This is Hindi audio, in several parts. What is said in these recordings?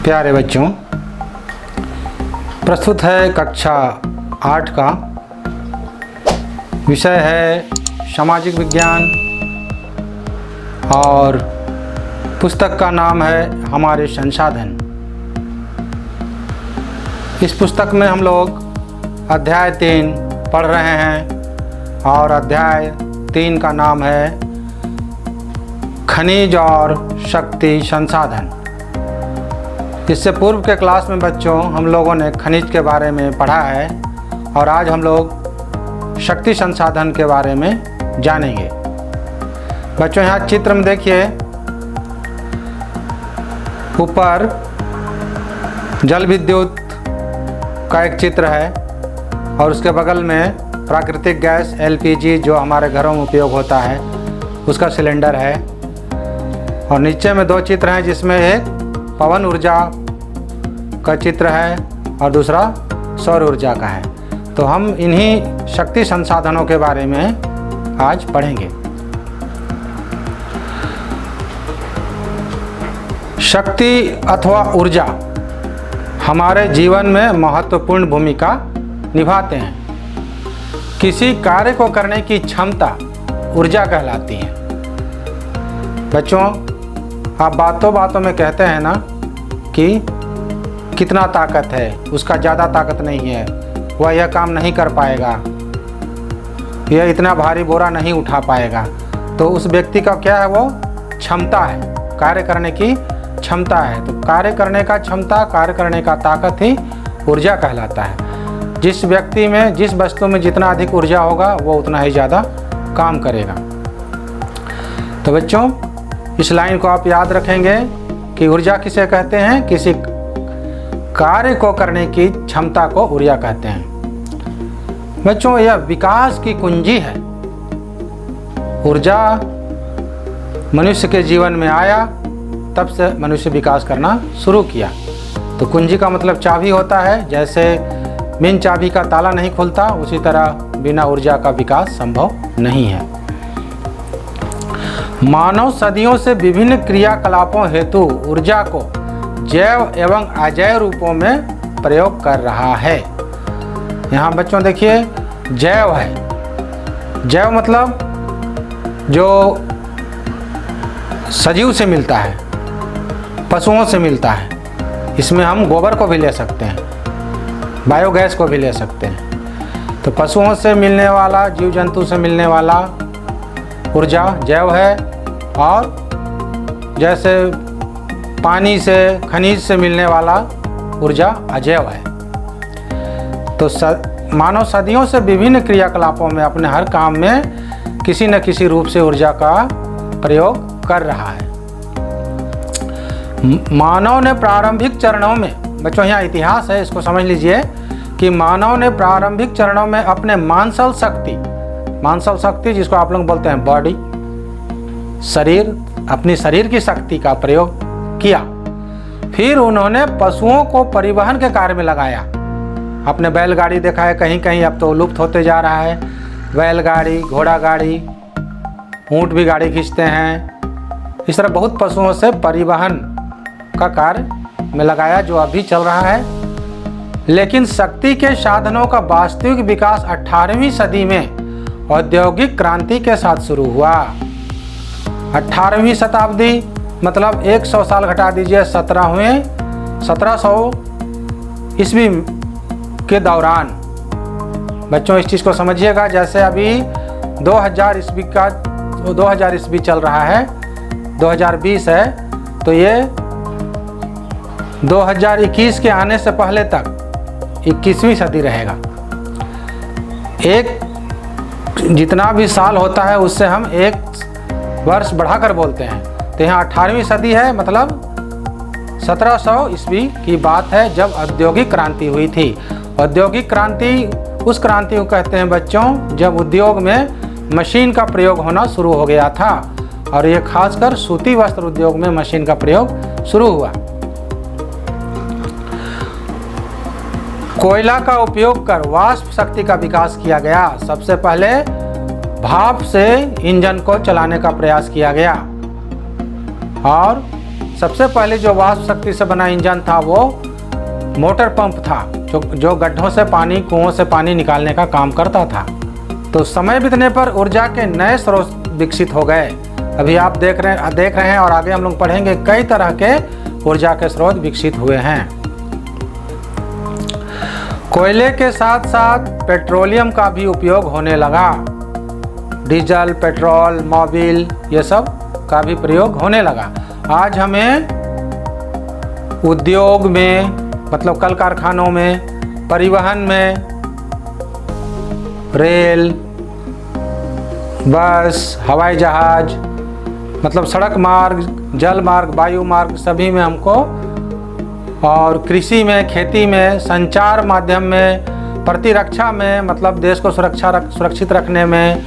प्यारे बच्चों, प्रस्तुत है कक्षा 8 का विषय है सामाजिक विज्ञान और पुस्तक का नाम है हमारे संसाधन। इस पुस्तक में हम लोग अध्याय 3 पढ़ रहे हैं और अध्याय 3 का नाम है खनिज और शक्ति संसाधन। इससे पूर्व के क्लास में बच्चों हम लोगों ने खनिज के बारे में पढ़ा है और आज हम लोग शक्ति संसाधन के बारे में जानेंगे। बच्चों यहाँ चित्र में देखिए, ऊपर जल विद्युत का एक चित्र है और उसके बगल में प्राकृतिक गैस LPG जो हमारे घरों में उपयोग होता है उसका सिलेंडर है और नीचे में 2 चित्र हैं जिसमें एक पवन ऊर्जा का चित्र है और दूसरा सौर ऊर्जा का है। तो हम इन्हीं शक्ति संसाधनों के बारे में आज पढ़ेंगे। शक्ति अथवा ऊर्जा हमारे जीवन में महत्वपूर्ण भूमिका निभाते हैं। किसी कार्य को करने की क्षमता ऊर्जा कहलाती है। बच्चों, आप बातों बातों में कहते हैं ना कि कितना ताकत है, उसका ज़्यादा ताकत नहीं है, वह यह काम नहीं कर पाएगा, यह इतना भारी बोरा नहीं उठा पाएगा। तो उस व्यक्ति का क्या है, वो क्षमता है, कार्य करने की क्षमता है। तो कार्य करने का क्षमता, कार्य करने का ताकत ही ऊर्जा कहलाता है। जिस व्यक्ति में, जिस वस्तु में जितना अधिक ऊर्जा होगा वो उतना ही ज़्यादा काम करेगा। तो बच्चों, इस लाइन को आप याद रखेंगे कि ऊर्जा किसे कहते हैं? किसी कार्य को करने की क्षमता को ऊर्जा कहते हैं। बच्चों, यह विकास की कुंजी है। ऊर्जा मनुष्य के जीवन में आया तब से मनुष्य विकास करना शुरू किया। तो कुंजी का मतलब चाबी होता है। जैसे बिन चाबी का ताला नहीं खुलता, उसी तरह बिना ऊर्जा का विकास संभव नहीं है। मानव सदियों से विभिन्न क्रियाकलापों हेतु ऊर्जा को जैव एवं अजैव रूपों में प्रयोग कर रहा है। यहाँ बच्चों देखिए, जैव है। जैव मतलब जो सजीव से मिलता है, पशुओं से मिलता है। इसमें हम गोबर को भी ले सकते हैं, बायोगैस को भी ले सकते हैं। तो पशुओं से मिलने वाला, जीव जंतु से मिलने वाला ऊर्जा जैव है और जैसे पानी से, खनिज से मिलने वाला ऊर्जा अजैव है। तो मानव सदियों से विभिन्न क्रियाकलापों में, अपने हर काम में किसी न किसी रूप से ऊर्जा का प्रयोग कर रहा है। मानव ने प्रारंभिक चरणों में, बच्चों यहाँ इतिहास है, इसको समझ लीजिए कि मानव ने प्रारंभिक चरणों में अपने मांसल शक्ति जिसको आप लोग बोलते हैं बॉडी, शरीर, अपनी शरीर की शक्ति का प्रयोग किया। फिर उन्होंने पशुओं को परिवहन के कार्य में लगाया। आपने बैलगाड़ी देखा है कहीं कहीं, अब तो लुप्त होते जा रहा है। बैलगाड़ी, घोड़ा गाड़ी, ऊंट भी गाड़ी खींचते हैं। इस तरह बहुत पशुओं से परिवहन का कार्य में लगाया, जो अभी चल रहा है। लेकिन शक्ति के साधनों का वास्तविक विकास 18वीं सदी में औद्योगिक क्रांति के साथ शुरू हुआ। 18वीं शताब्दी मतलब 100 साल घटा दीजिए, 1700 ईस्वी के दौरान। बच्चों इस चीज़ को समझिएगा। जैसे अभी 2000 ईस्वी चल रहा है, 2020 है, तो ये 2021 के आने से पहले तक 21वीं सदी रहेगा। एक जितना भी साल होता है उससे हम 1 वर्ष बढ़ाकर बोलते हैं। तो यहाँ 18वीं सदी है, मतलब 1700 ईस्वी की बात है, जब औद्योगिक क्रांति हुई थी। औद्योगिक क्रांति उस क्रांति को कहते हैं बच्चों जब उद्योग में मशीन का प्रयोग होना शुरू हो गया था, और ये खासकर सूती वस्त्र उद्योग में मशीन का प्रयोग शुरू हुआ। कोयला का उपयोग कर वाष्प शक्ति का विकास किया गया। सबसे पहले भाप से इंजन को चलाने का प्रयास किया गया और सबसे पहले जो वाष्प शक्ति से बना इंजन था वो मोटर पंप था, जो गड्ढों से पानी, कुओं से पानी निकालने का काम करता था। तो समय बीतने पर ऊर्जा के नए स्रोत विकसित हो गए। अभी आप देख रहे हैं और आगे हम लोग पढ़ेंगे, कई तरह के ऊर्जा के स्रोत विकसित हुए हैं। कोयले के साथ साथ पेट्रोलियम का भी उपयोग होने लगा। डीजल, पेट्रोल, मोबिल, ये सब का भी प्रयोग होने लगा। आज हमें उद्योग में, मतलब कल कारखानों में, परिवहन में, रेल, बस, हवाई जहाज, मतलब सड़क मार्ग, जल मार्ग, वायु मार्ग, सभी में हमको, और कृषि में, खेती में, संचार माध्यम में, प्रतिरक्षा में, मतलब देश को सुरक्षित रखने में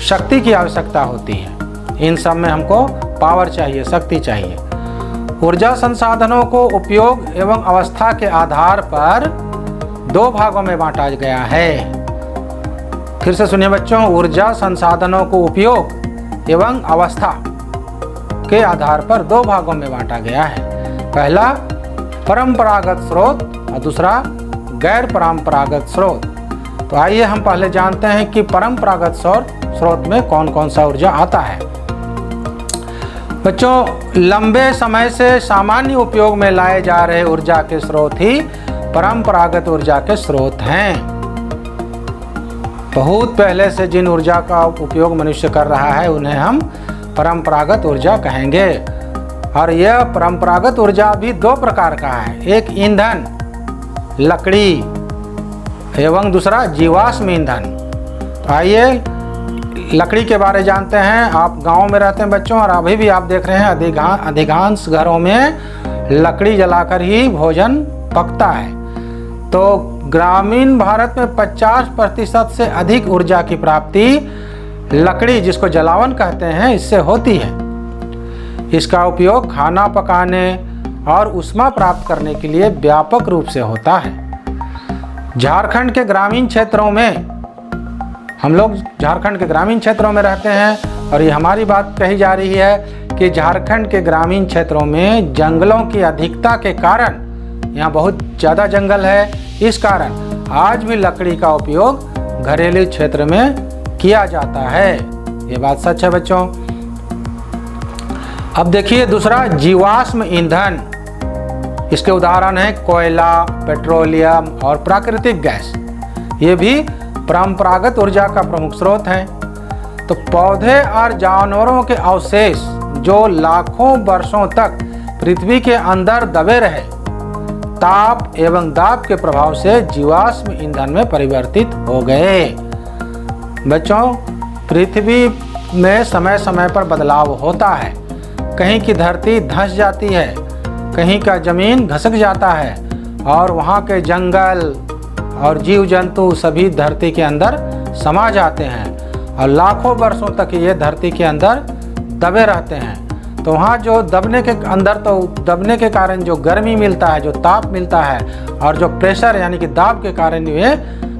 शक्ति की आवश्यकता होती है। इन सब में हमको पावर चाहिए, शक्ति चाहिए। ऊर्जा संसाधनों को उपयोग एवं अवस्था के आधार पर दो भागों में बांटा गया है। फिर से सुनिए बच्चों, ऊर्जा संसाधनों को उपयोग एवं अवस्था के आधार पर दो भागों में बांटा गया है। पहला परंपरागत स्रोत और दूसरा गैर परंपरागत स्रोत। तो आइए हम पहले जानते हैं कि परंपरागत स्रोत में कौन कौन सा ऊर्जा आता है। बच्चों, लंबे समय से सामान्य उपयोग में लाए जा रहे ऊर्जा के स्रोत ही परंपरागत ऊर्जा के स्रोत हैं। बहुत पहले से जिन ऊर्जा का उपयोग मनुष्य कर रहा है उन्हें हम परंपरागत ऊर्जा कहेंगे। और यह परंपरागत ऊर्जा भी दो प्रकार का है, एक ईंधन लकड़ी एवं दूसरा जीवाश्म ईंधन। तो आइए लकड़ी के बारे जानते हैं। आप गांव में रहते हैं बच्चों, और अभी भी आप देख रहे हैं अधिकांश घरों में लकड़ी जलाकर ही भोजन पकता है। तो ग्रामीण भारत में 50% से अधिक ऊर्जा की प्राप्ति लकड़ी, जिसको जलावन कहते हैं, इससे होती है। इसका उपयोग खाना पकाने और ऊष्मा प्राप्त करने के लिए व्यापक रूप से होता है। झारखंड के ग्रामीण क्षेत्रों में, हम लोग झारखंड के ग्रामीण क्षेत्रों में रहते हैं, और ये हमारी बात कही जा रही है कि झारखंड के ग्रामीण क्षेत्रों में जंगलों की अधिकता के कारण, यहाँ बहुत ज़्यादा जंगल है, इस कारण आज भी लकड़ी का उपयोग घरेलू क्षेत्र में किया जाता है। ये बात सच है बच्चों। अब देखिए दूसरा जीवाश्म ईंधन। इसके उदाहरण हैं कोयला, पेट्रोलियम और प्राकृतिक गैस। ये भी परंपरागत ऊर्जा का प्रमुख स्रोत हैं। तो पौधे और जानवरों के अवशेष जो लाखों वर्षों तक पृथ्वी के अंदर दबे रहे, ताप एवं दाब के प्रभाव से जीवाश्म ईंधन में परिवर्तित हो गए। बच्चों, पृथ्वी में समय समय पर बदलाव होता है। कहीं की धरती धंस जाती है, कहीं का जमीन घसक जाता है, और वहाँ के जंगल और जीव जंतु सभी धरती के अंदर समा जाते हैं, और लाखों वर्षों तक ये धरती के अंदर दबे रहते हैं। तो वहाँ जो दबने के कारण जो गर्मी मिलता है, जो ताप मिलता है, और जो प्रेशर यानी कि दाब के कारण वे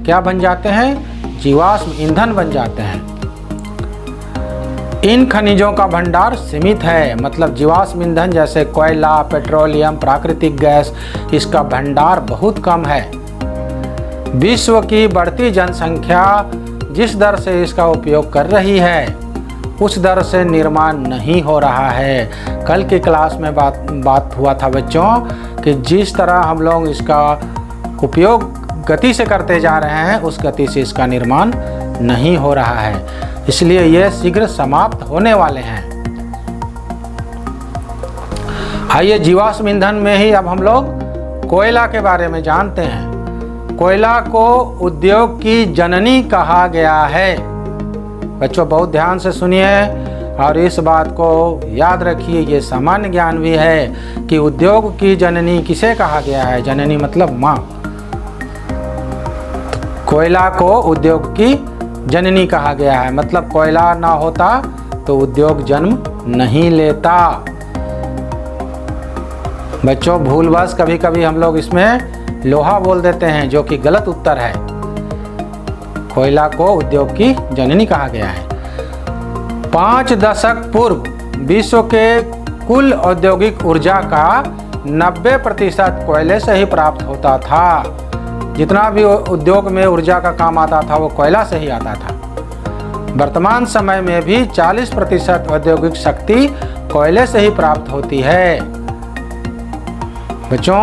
क्या बन जाते हैं, जीवाश्म ईंधन बन जाते हैं। इन खनिजों का भंडार सीमित है, मतलब जीवाश्म ईंधन जैसे कोयला, पेट्रोलियम, प्राकृतिक गैस, इसका भंडार बहुत कम है। विश्व की बढ़ती जनसंख्या जिस दर से इसका उपयोग कर रही है, उस दर से निर्माण नहीं हो रहा है। कल की क्लास में बात हुआ था बच्चों कि जिस तरह हम लोग इसका उपयोग गति से करते जा रहे हैं, उस गति से इसका निर्माण नहीं हो रहा है। इसलिए ये शीघ्र समाप्त होने वाले हैं। आइए जीवाश्म ईंधन में ही अब हम लोग कोयला के बारे में जानते हैं। कोयला को उद्योग की जननी कहा गया है। बच्चों बहुत ध्यान से सुनिए और इस बात को याद रखिए, ये सामान्य ज्ञान भी है कि उद्योग की जननी किसे कहा गया है। जननी मतलब माँ। कोयला को उद्योग की जननी कहा गया है, मतलब कोयला ना होता तो उद्योग जन्म नहीं लेता। बच्चों भूलवश कभी कभी हम लोग इसमें लोहा बोल देते हैं, जो कि गलत उत्तर है। कोयला को उद्योग की जननी कहा गया है। 5 दशक पूर्व विश्व के कुल औद्योगिक ऊर्जा का 90% कोयले से ही प्राप्त होता था। जितना भी उद्योग में ऊर्जा का काम आता था वो कोयला से ही आता था। वर्तमान समय में भी 40% औद्योगिक शक्ति कोयले से ही प्राप्त होती है। बच्चों,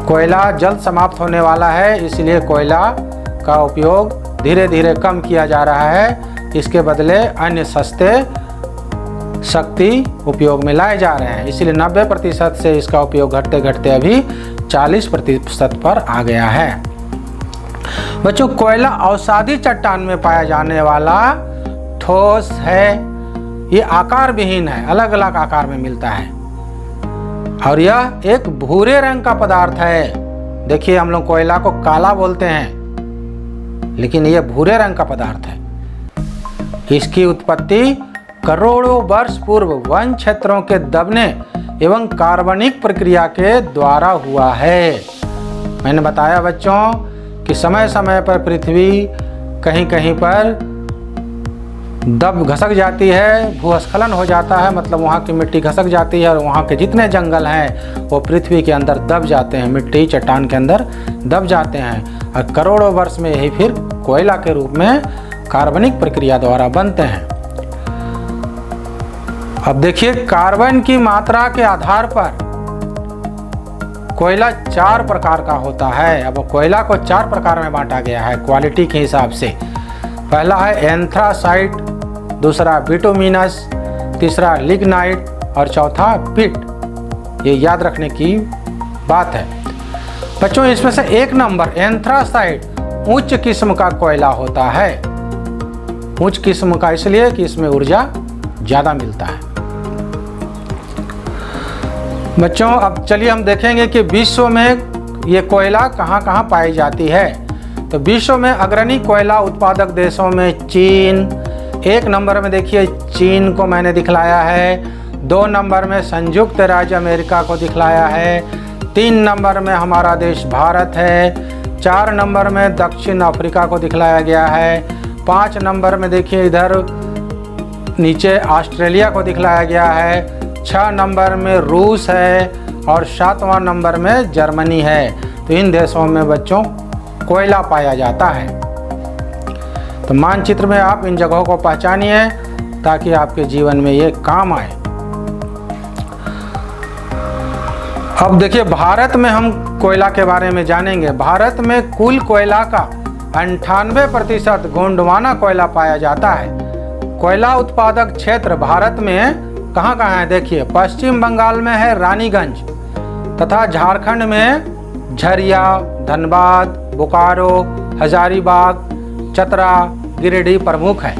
कोयला जल्द समाप्त होने वाला है, इसलिए कोयला का उपयोग धीरे धीरे कम किया जा रहा है। इसके बदले अन्य सस्ते शक्ति उपयोग में लाए जा रहे हैं। इसलिए 90% से इसका उपयोग घटते घटते अभी 40% पर आ गया है। बच्चों, कोयला अवसादी चट्टान में पाया जाने वाला ठोस है। ये आकार विहीन है, अलग अलग आकार में मिलता है और यह एक भूरे रंग का पदार्थ है। देखिए, हम लोग कोयला को काला बोलते हैं, लेकिन यह भूरे रंग का पदार्थ है। इसकी उत्पत्ति करोड़ों वर्ष पूर्व वन क्षेत्रों के दबने एवं कार्बनिक प्रक्रिया के द्वारा हुआ है। मैंने बताया बच्चों कि समय समय पर पृथ्वी कहीं कहीं पर दब घसक जाती है, भूस्खलन हो जाता है, मतलब वहाँ की मिट्टी घसक जाती है और वहाँ के जितने जंगल हैं वो पृथ्वी के अंदर दब जाते हैं, मिट्टी चट्टान के अंदर दब जाते हैं और करोड़ों वर्ष में यही फिर कोयला के रूप में कार्बनिक प्रक्रिया द्वारा बनते हैं। अब देखिए, कार्बन की मात्रा के आधार पर कोयला 4 प्रकार का होता है। अब कोयला को 4 प्रकार में बांटा गया है क्वालिटी के हिसाब से। पहला है एंथ्रासाइट, दूसरा बिटुमिनस, तीसरा लिग्नाइट और चौथा पिट। ये याद रखने की बात है बच्चों। इसमें से 1 नंबर एंथ्रासाइट उच्च किस्म का कोयला होता है। उच्च किस्म का इसलिए कि इसमें ऊर्जा ज़्यादा मिलता है। बच्चों, अब चलिए हम देखेंगे कि विश्व में ये कोयला कहाँ कहाँ पाई जाती है। तो विश्व में अग्रणी कोयला उत्पादक देशों में चीन 1 नंबर में, देखिए चीन को मैंने दिखलाया है। 2 नंबर में संयुक्त राज्य अमेरिका को दिखलाया है। 3 नंबर में हमारा देश भारत है। 4 नंबर में दक्षिण अफ्रीका को दिखलाया गया है। 5 नंबर में देखिए इधर नीचे ऑस्ट्रेलिया को दिखलाया गया है। 6 नंबर में रूस है और 7वां नंबर में जर्मनी है। तो इन देशों में बच्चों कोयला पाया जाता है। तो मानचित्र में आप इन जगहों को पहचानिए ताकि आपके जीवन में ये काम आए। अब देखिए, भारत में हम कोयला के बारे में जानेंगे। भारत में कुल कोयला का 98% गोंडवाना कोयला पाया जाता है। कोयला उत्पादक क्षेत्र भारत में कहाँ कहाँ है देखिए। पश्चिम बंगाल में है रानीगंज तथा झारखंड में झरिया, धनबाद, बोकारो, हजारीबाग, चतरा, गिरिडीह प्रमुख है।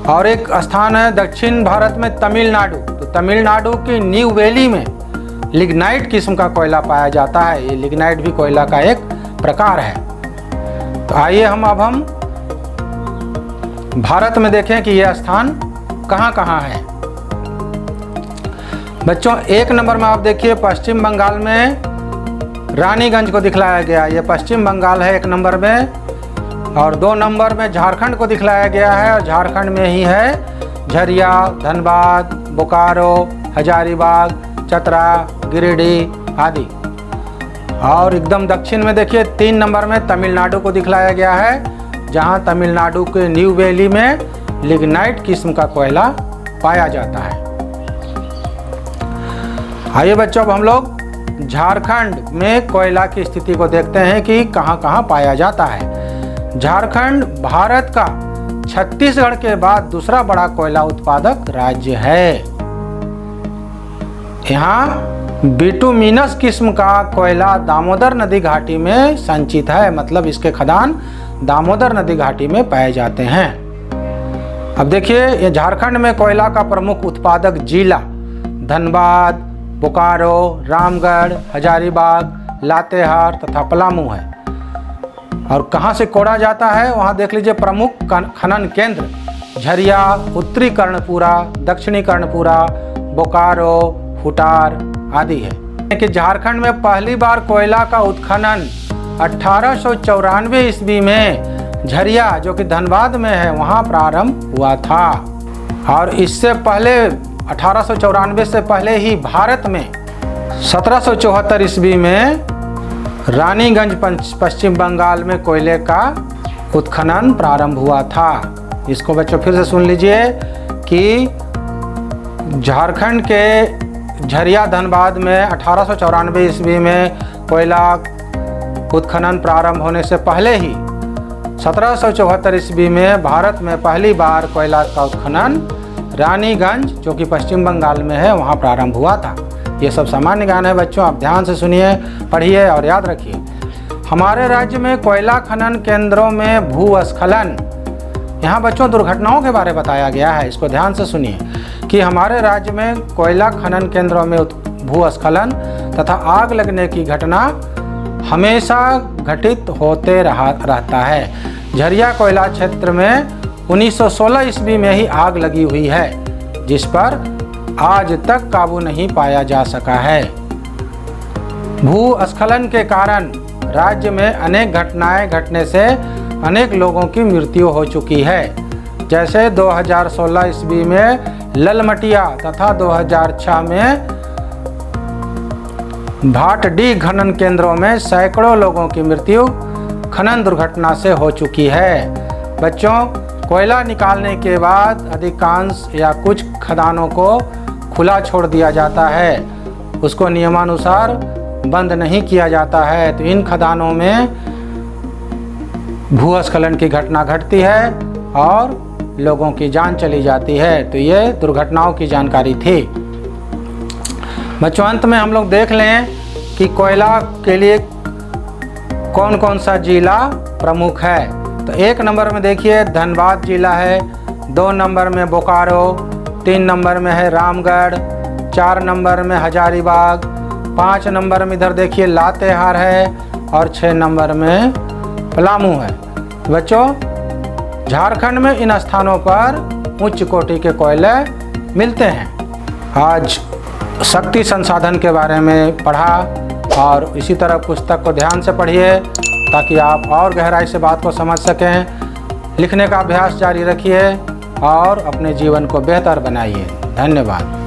और एक स्थान है दक्षिण भारत में तमिलनाडु। तो तमिलनाडु की न्यू वैली में लिग्नाइट किस्म का कोयला पाया जाता है। ये लिग्नाइट भी कोयला का एक प्रकार है। तो आइए हम भारत में देखें कि यह स्थान कहाँ कहाँ है। बच्चों, 1 नंबर में आप देखिए पश्चिम बंगाल में रानीगंज को दिखलाया गया। ये पश्चिम बंगाल है 1 नंबर में। और 2 नंबर में झारखंड को दिखलाया गया है और झारखंड में ही है झरिया, धनबाद, बोकारो, हजारीबाग, चतरा, गिरिडीह आदि। और एकदम दक्षिण में देखिए 3 नंबर में तमिलनाडु को दिखलाया गया है, जहां तमिलनाडु के न्यू वैली में लिग्नाइट किस्म का कोयला पाया जाता है। आइए बच्चों, अब हम लोग झारखंड में कोयला की स्थिति को देखते हैं कि कहां कहां पाया जाता है। झारखंड भारत का छत्तीसगढ़ के बाद दूसरा बड़ा कोयला उत्पादक राज्य है। यहाँ बिटुमिनस किस्म का कोयला दामोदर नदी घाटी में संचित है, मतलब इसके खदान दामोदर नदी घाटी में पाए जाते हैं। अब देखिए, ये झारखंड में कोयला का प्रमुख उत्पादक जिला धनबाद, बोकारो, रामगढ़, हजारीबाग, लातेहार तथा पलामू है। और कहाँ से कोड़ा जाता है वहाँ देख लीजिए। प्रमुख खनन केंद्र झरिया, उत्तरी कर्णपुरा, दक्षिणी कर्णपुरा, बोकारो, फुटार आदि है। कि झारखंड में पहली बार कोयला का उत्खनन 1894 ईस्वी में झरिया, जो कि धनबाद में है, वहाँ प्रारंभ हुआ था। और इससे पहले 1894 से पहले ही भारत में 1774 ईस्वी में रानीगंज पश्चिम बंगाल में कोयले का उत्खनन प्रारंभ हुआ था। इसको बच्चों फिर से सुन लीजिए कि झारखंड के झरिया धनबाद में 1894 ईस्वी में कोयला उत्खनन प्रारंभ होने से पहले ही 1774 ईस्वी में भारत में पहली बार कोयला का उत्खनन रानीगंज, जो कि पश्चिम बंगाल में है, वहाँ प्रारंभ हुआ था। ये सब सामान्य ज्ञान है बच्चों, आप ध्यान से सुनिए, पढ़िए और याद रखिए। हमारे राज्य में कोयला खनन केंद्रों में भूस्खलन, यहाँ बच्चों दुर्घटनाओं के बारे में बताया गया है, इसको ध्यान से सुनिए कि हमारे राज्य में कोयला खनन केंद्रों में भूस्खलन तथा आग लगने की घटना हमेशा घटित होते रहता है। झरिया कोयला क्षेत्र में 1916 ईस्वी में ही आग लगी हुई है, जिस पर आज तक काबू नहीं पाया जा सका है। भूस्खलन के कारण राज्य में अनेक घटनाएं घटने से अनेक लोगों की मृत्यु हो चुकी है। जैसे 2016 ईस्वी में ललमटिया तथा 2006 में भाटडी खनन केंद्रों में सैकड़ों लोगों की मृत्यु खनन दुर्घटना से हो चुकी है। बच्चों, कोयला निकालने के बाद अधिकांश या कुछ खदानों को खुला छोड़ दिया जाता है, उसको नियमानुसार बंद नहीं किया जाता है, तो इन खदानों में भूस्खलन की घटना घटती है और लोगों की जान चली जाती है। तो ये दुर्घटनाओं की जानकारी थी। बच्चों, अंत में हम लोग देख लें कि कोयला के लिए कौन कौन सा जिला प्रमुख है। तो 1 नंबर में देखिए धनबाद जिला है, 2 नंबर में बोकारो, 3 नंबर में है रामगढ़, 4 नंबर में हजारीबाग, 5 नंबर में इधर देखिए लातेहार है और 6 नंबर में पलामू है। बच्चों, झारखंड में इन स्थानों पर उच्च कोटि के कोयले मिलते हैं। आज शक्ति संसाधन के बारे में पढ़ा और इसी तरह पुस्तक को ध्यान से पढ़िए ताकि आप और गहराई से बात को समझ सकें। लिखने का अभ्यास जारी रखिए और अपने जीवन को बेहतर बनाइए। धन्यवाद।